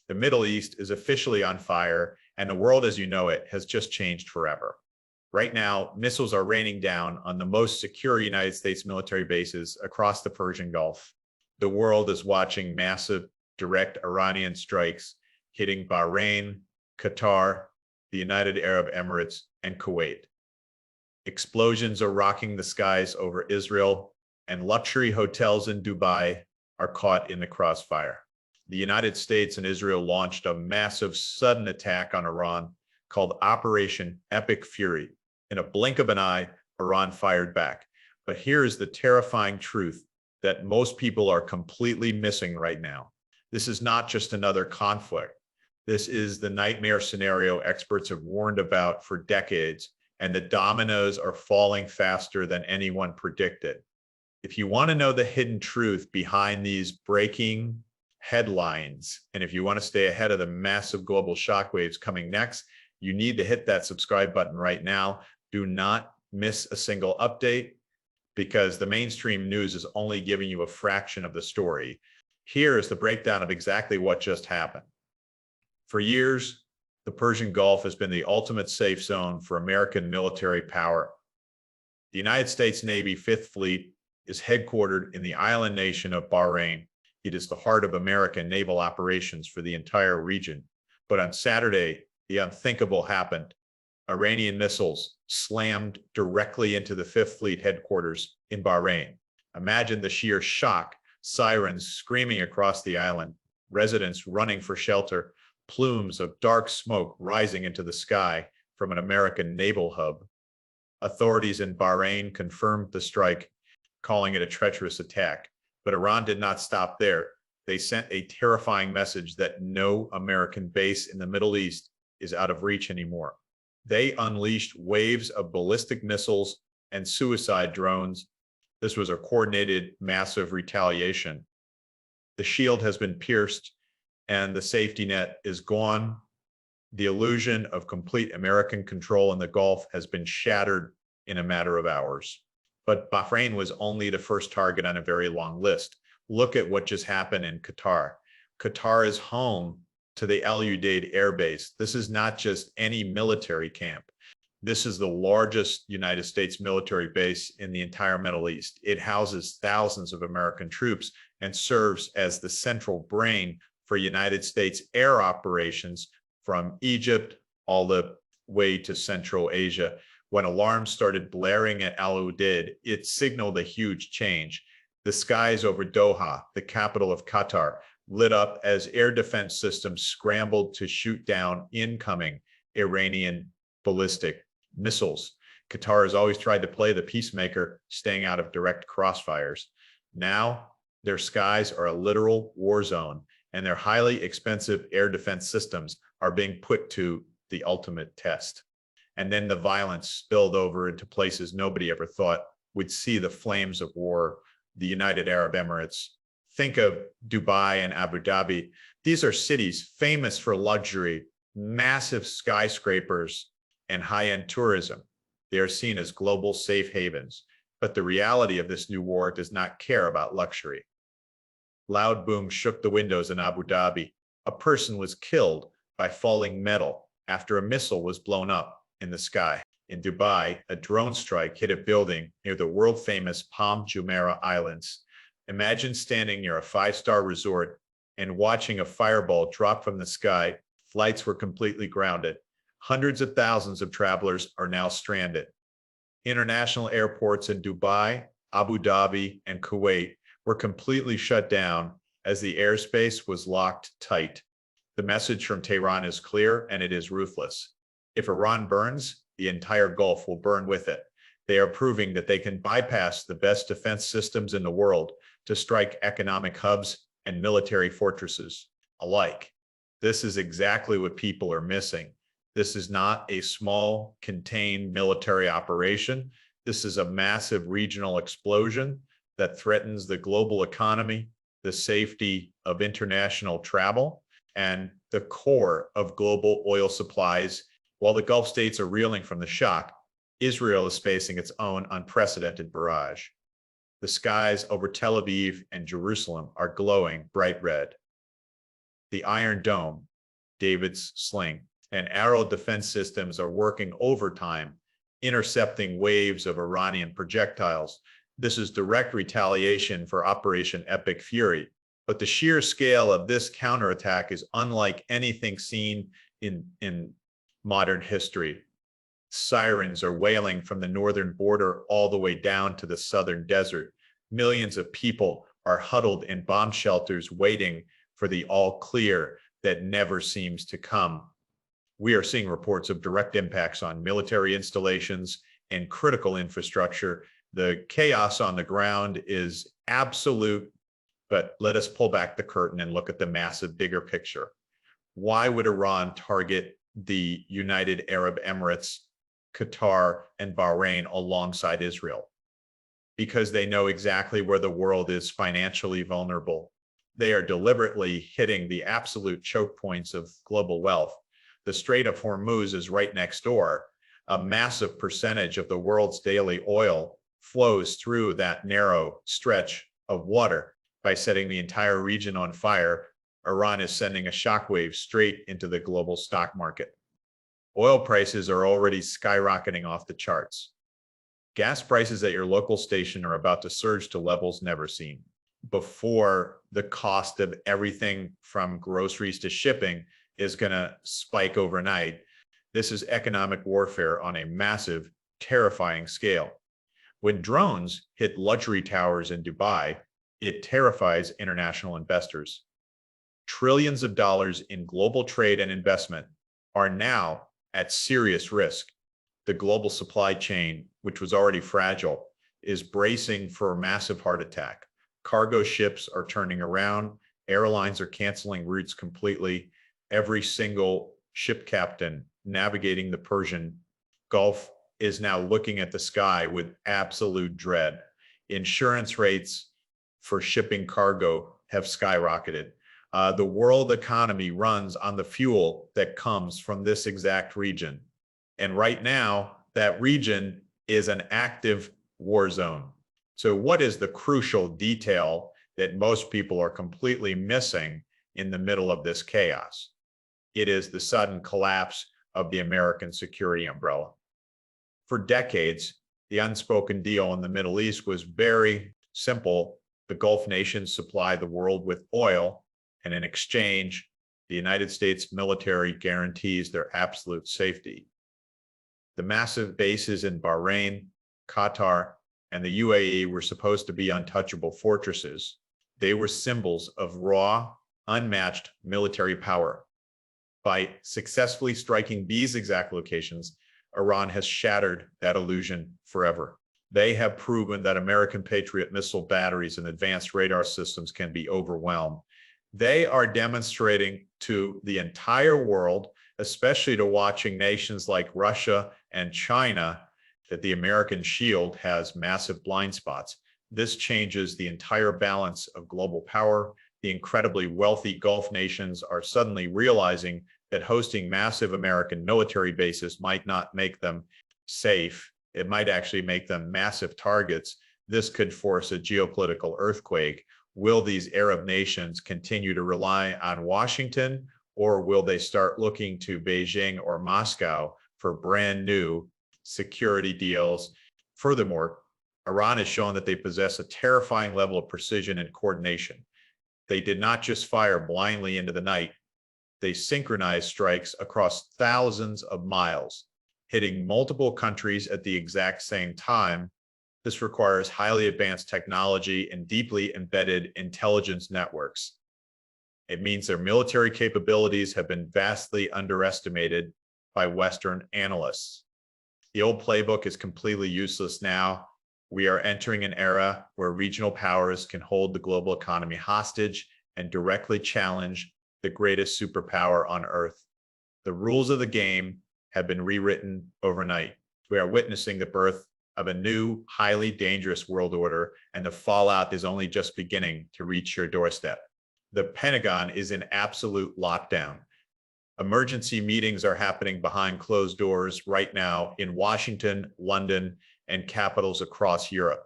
The Middle East is officially on fire, and the world as you know it has just changed forever. Right now, missiles are raining down on the most secure United States military bases across the Persian Gulf. The world is watching massive direct Iranian strikes hitting Bahrain, Qatar, the United Arab Emirates, and Kuwait. Explosions are rocking the skies over Israel, and luxury hotels in Dubai are caught in the crossfire. The United States and Israel launched a massive sudden attack on Iran called Operation Epic Fury. In a blink of an eye, Iran fired back. But here is the terrifying truth that most people are completely missing right now. This is not just another conflict. This is the nightmare scenario experts have warned about for decades, and the dominoes are falling faster than anyone predicted. If you want to know the hidden truth behind these breaking headlines, and if you want to stay ahead of the massive global shockwaves coming next, you need to hit that subscribe button right now. Do not miss a single update, because the mainstream news is only giving you a fraction of the story. Here is the breakdown of exactly what just happened. For years, the Persian Gulf has been the ultimate safe zone for American military power. The United States Navy Fifth Fleet is headquartered in the island nation of Bahrain. It is the heart of American naval operations for the entire region. But on Saturday, the unthinkable happened. Iranian missiles slammed directly into the Fifth Fleet headquarters in Bahrain. Imagine the sheer shock, sirens screaming across the island, residents running for shelter, plumes of dark smoke rising into the sky from an American naval hub. Authorities in Bahrain confirmed the strike, calling it a treacherous attack. But Iran did not stop there. They sent a terrifying message that no American base in the Middle East is out of reach anymore. They unleashed waves of ballistic missiles and suicide drones. This was a coordinated, massive retaliation. The shield has been pierced, and the safety net is gone. The illusion of complete American control in the Gulf has been shattered in a matter of hours. But Bahrain was only the first target on a very long list. Look at what just happened in Qatar. Qatar is home to the Al Udeid Air Base. This is not just any military camp. This is the largest United States military base in the entire Middle East. It houses thousands of American troops and serves as the central brain for United States air operations from Egypt all the way to Central Asia. When alarms started blaring at Al Udeid, it signaled a huge change. The skies over Doha, the capital of Qatar, lit up as air defense systems scrambled to shoot down incoming Iranian ballistic missiles. Qatar has always tried to play the peacemaker, staying out of direct crossfires. Now, their skies are a literal war zone, and their highly expensive air defense systems are being put to the ultimate test. And then the violence spilled over into places nobody ever thought would see the flames of war, the United Arab Emirates. Think of Dubai and Abu Dhabi. These are cities famous for luxury, massive skyscrapers, and high-end tourism. They are seen as global safe havens. But the reality of this new war does not care about luxury. Loud booms shook the windows in Abu Dhabi. A person was killed by falling metal after a missile was blown up in the sky. In Dubai, a drone strike hit a building near the world-famous Palm Jumeirah Islands. Imagine standing near a five-star resort and watching a fireball drop from the sky. Flights were completely grounded. Hundreds of thousands of travelers are now stranded. International airports in Dubai, Abu Dhabi, and Kuwait were completely shut down as the airspace was locked tight. The message from Tehran is clear, and it is ruthless. If Iran burns, the entire Gulf will burn with it. They are proving that they can bypass the best defense systems in the world to strike economic hubs and military fortresses alike. This is exactly what people are missing. This is not a small, contained military operation. This is a massive regional explosion that threatens the global economy, the safety of international travel, and the core of global oil supplies. While the Gulf states are reeling from the shock, Israel is facing its own unprecedented barrage. The skies over Tel Aviv and Jerusalem are glowing bright red. The Iron Dome, David's sling, and Arrow defense systems are working overtime, intercepting waves of Iranian projectiles. This is direct retaliation for Operation Epic Fury. But the sheer scale of this counterattack is unlike anything seen in modern history. Sirens are wailing from the northern border all the way down to the southern desert. Millions of people are huddled in bomb shelters waiting for the all clear that never seems to come. We are seeing reports of direct impacts on military installations and critical infrastructure. The chaos on the ground is absolute, but let us pull back the curtain and look at the massive, bigger picture. Why would Iran target the United Arab Emirates, Qatar, and Bahrain alongside Israel? Because they know exactly where the world is financially vulnerable. They are deliberately hitting the absolute choke points of global wealth. The Strait of Hormuz is right next door. A massive percentage of the world's daily oil flows through that narrow stretch of water. By setting the entire region on fire, Iran is sending a shockwave straight into the global stock market. Oil prices are already skyrocketing off the charts. Gas prices at your local station are about to surge to levels never seen before. The cost of everything from groceries to shipping is going to spike overnight. This is economic warfare on a massive, terrifying scale. When drones hit luxury towers in Dubai, it terrifies international investors. Trillions of dollars in global trade and investment are now at serious risk. The global supply chain, which was already fragile, is bracing for a massive heart attack. Cargo ships are turning around. Airlines are canceling routes completely. Every single ship captain navigating the Persian Gulf is now looking at the sky with absolute dread. Insurance rates for shipping cargo have skyrocketed. The world economy runs on the fuel that comes from this exact region. And right now, that region is an active war zone. So what is the crucial detail that most people are completely missing in the middle of this chaos? It is the sudden collapse of the American security umbrella. For decades, the unspoken deal in the Middle East was very simple. The Gulf nations supply the world with oil, and in exchange, the United States military guarantees their absolute safety. The massive bases in Bahrain, Qatar, and the UAE were supposed to be untouchable fortresses. They were symbols of raw, unmatched military power. By successfully striking these exact locations, Iran has shattered that illusion forever. They have proven that American Patriot missile batteries and advanced radar systems can be overwhelmed. They are demonstrating to the entire world, especially to watching nations like Russia and China, that the American shield has massive blind spots. This changes the entire balance of global power. The incredibly wealthy Gulf nations are suddenly realizing that hosting massive American military bases might not make them safe. It might actually make them massive targets. This could force a geopolitical earthquake. Will these Arab nations continue to rely on Washington, or will they start looking to Beijing or Moscow for brand new security deals? Furthermore, Iran has shown that they possess a terrifying level of precision and coordination. They did not just fire blindly into the night. They synchronized strikes across thousands of miles, hitting multiple countries at the exact same time. This requires highly advanced technology and deeply embedded intelligence networks. It means their military capabilities have been vastly underestimated by Western analysts. The old playbook is completely useless now. We are entering an era where regional powers can hold the global economy hostage and directly challenge the greatest superpower on Earth. The rules of the game have been rewritten overnight. We are witnessing the birth of a new, highly dangerous world order, and the fallout is only just beginning to reach your doorstep. The Pentagon is in absolute lockdown. Emergency meetings are happening behind closed doors right now in Washington, London, and capitals across Europe.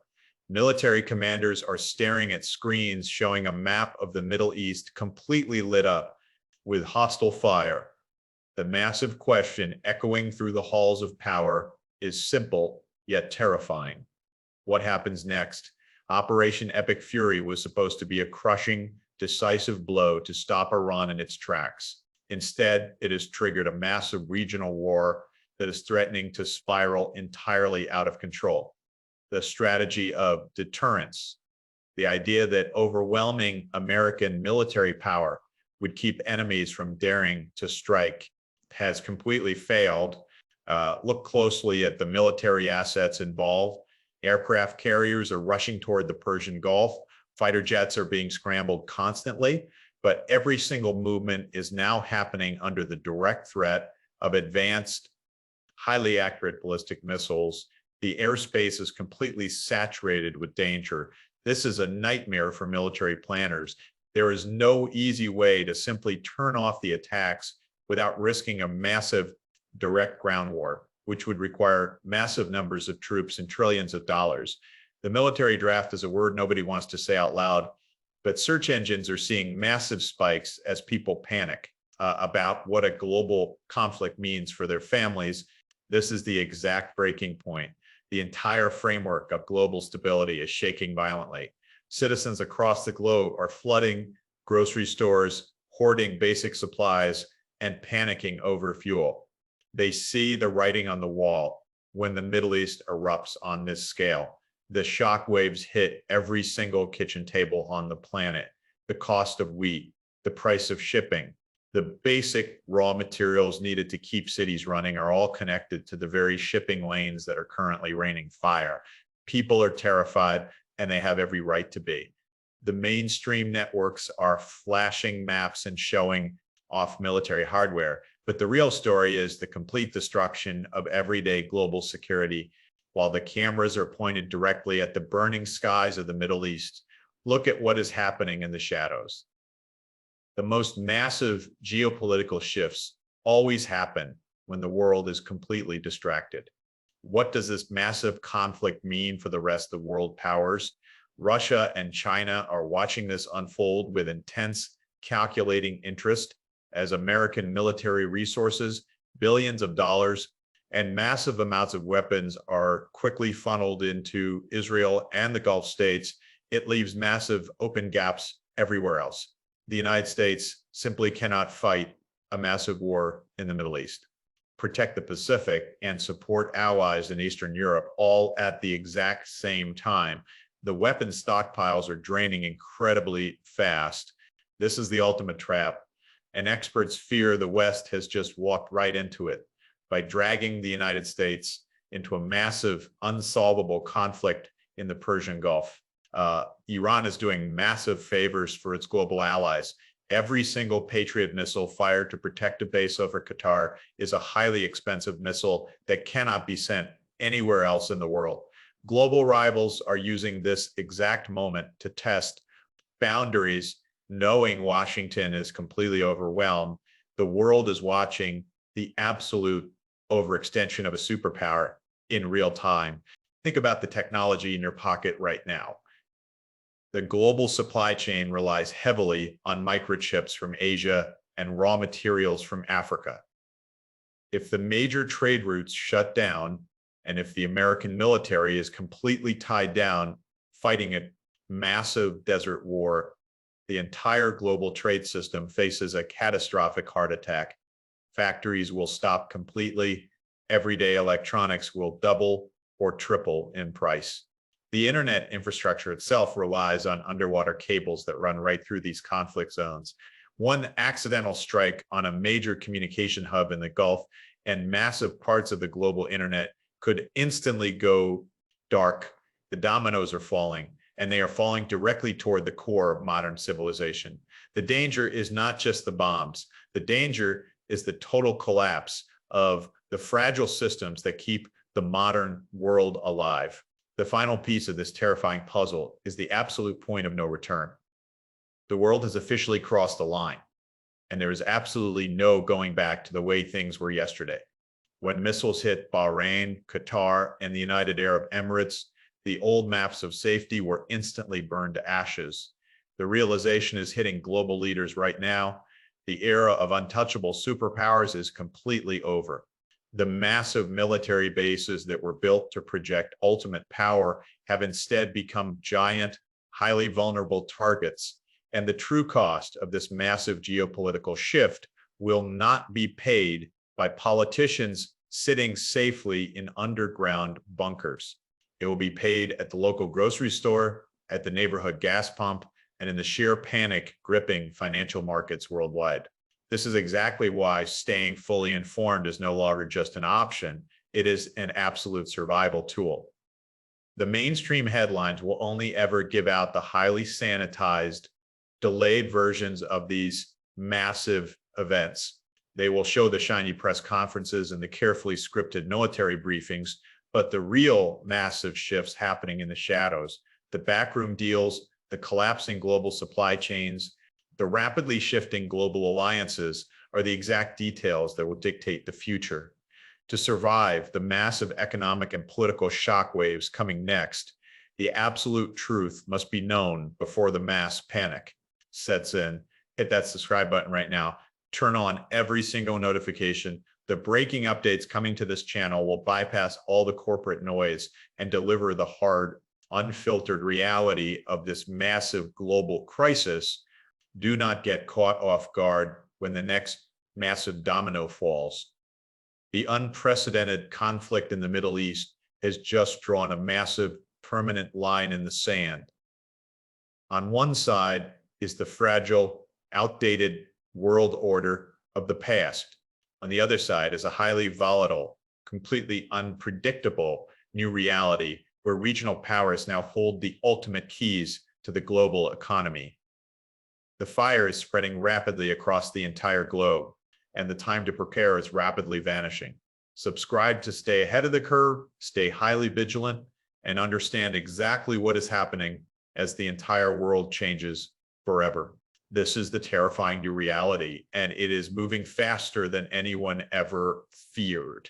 Military commanders are staring at screens showing a map of the Middle East completely lit up. with hostile fire. The massive question echoing through the halls of power is simple yet terrifying. What happens next? Operation Epic Fury was supposed to be a crushing, decisive blow to stop Iran in its tracks. Instead, it has triggered a massive regional war that is threatening to spiral entirely out of control. The strategy of deterrence, the idea that overwhelming American military power would keep enemies from daring to strike, has completely failed. Look closely at the military assets involved. Aircraft carriers are rushing toward the Persian Gulf. Fighter jets are being scrambled constantly, but every single movement is now happening under the direct threat of advanced, highly accurate ballistic missiles. The airspace is completely saturated with danger. This is a nightmare for military planners. There is no easy way to simply turn off the attacks without risking a massive direct ground war, which would require massive numbers of troops and trillions of dollars. The military draft is a word nobody wants to say out loud, but search engines are seeing massive spikes as people panic about what a global conflict means for their families. This is the exact breaking point. The entire framework of global stability is shaking violently. Citizens across the globe are flooding grocery stores, hoarding basic supplies, and panicking over fuel. They see the writing on the wall when the Middle East erupts on this scale. The shock waves hit every single kitchen table on the planet. The cost of wheat, the price of shipping, the basic raw materials needed to keep cities running are all connected to the very shipping lanes that are currently raining fire. People are terrified, and they have every right to be. The mainstream networks are flashing maps and showing off military hardware, but the real story is the complete destruction of everyday global security. While the cameras are pointed directly at the burning skies of the Middle East, look at what is happening in the shadows. The most massive geopolitical shifts always happen when the world is completely distracted. What does this massive conflict mean for the rest of world powers? Russia and China are watching this unfold with intense, calculating interest as American military resources, billions of dollars, and massive amounts of weapons are quickly funneled into Israel and the Gulf states. It leaves massive open gaps everywhere else. The United States simply cannot fight a massive war in the Middle East, protect the Pacific, and support allies in Eastern Europe all at the exact same time. The weapon stockpiles are draining incredibly fast. This is the ultimate trap, and experts fear the West has just walked right into it by dragging the United States into a massive, unsolvable conflict in the Persian Gulf. Iran is doing massive favors for its global allies. Every single Patriot missile fired to protect a base over Qatar is a highly expensive missile that cannot be sent anywhere else in the world. Global rivals are using this exact moment to test boundaries, knowing Washington is completely overwhelmed. The world is watching the absolute overextension of a superpower in real time. Think about the technology in your pocket right now. The global supply chain relies heavily on microchips from Asia and raw materials from Africa. If the major trade routes shut down, and if the American military is completely tied down fighting a massive desert war, the entire global trade system faces a catastrophic heart attack. Factories will stop completely. Everyday electronics will double or triple in price. The internet infrastructure itself relies on underwater cables that run right through these conflict zones. One accidental strike on a major communication hub in the Gulf and massive parts of the global internet could instantly go dark. The dominoes are falling, and they are falling directly toward the core of modern civilization. The danger is not just the bombs. The danger is the total collapse of the fragile systems that keep the modern world alive. The final piece of this terrifying puzzle is the absolute point of no return. The world has officially crossed the line, and there is absolutely no going back to the way things were yesterday. When missiles hit Bahrain, Qatar, and the United Arab Emirates, the old maps of safety were instantly burned to ashes. The realization is hitting global leaders right now. The era of untouchable superpowers is completely over. The massive military bases that were built to project ultimate power have instead become giant, highly vulnerable targets, and the true cost of this massive geopolitical shift will not be paid by politicians sitting safely in underground bunkers. It will be paid at the local grocery store, at the neighborhood gas pump, and in the sheer panic gripping financial markets worldwide. This is exactly why staying fully informed is no longer just an option. It is an absolute survival tool. The mainstream headlines will only ever give out the highly sanitized, delayed versions of these massive events. They will show the shiny press conferences and the carefully scripted military briefings, but the real massive shifts happening in the shadows, the backroom deals, the collapsing global supply chains, the rapidly shifting global alliances are the exact details that will dictate the future. To survive the massive economic and political shockwaves coming next, the absolute truth must be known before the mass panic sets in. Hit that subscribe button right now. Turn on every single notification. The breaking updates coming to this channel will bypass all the corporate noise and deliver the hard, unfiltered reality of this massive global crisis. Do not get caught off guard when the next massive domino falls. The unprecedented conflict in the Middle East has just drawn a massive permanent line in the sand. On one side is the fragile, outdated world order of the past. On the other side is a highly volatile, completely unpredictable new reality where regional powers now hold the ultimate keys to the global economy. The fire is spreading rapidly across the entire globe, and the time to prepare is rapidly vanishing. Subscribe to stay ahead of the curve, stay highly vigilant, and understand exactly what is happening as the entire world changes forever. This is the terrifying new reality, and it is moving faster than anyone ever feared.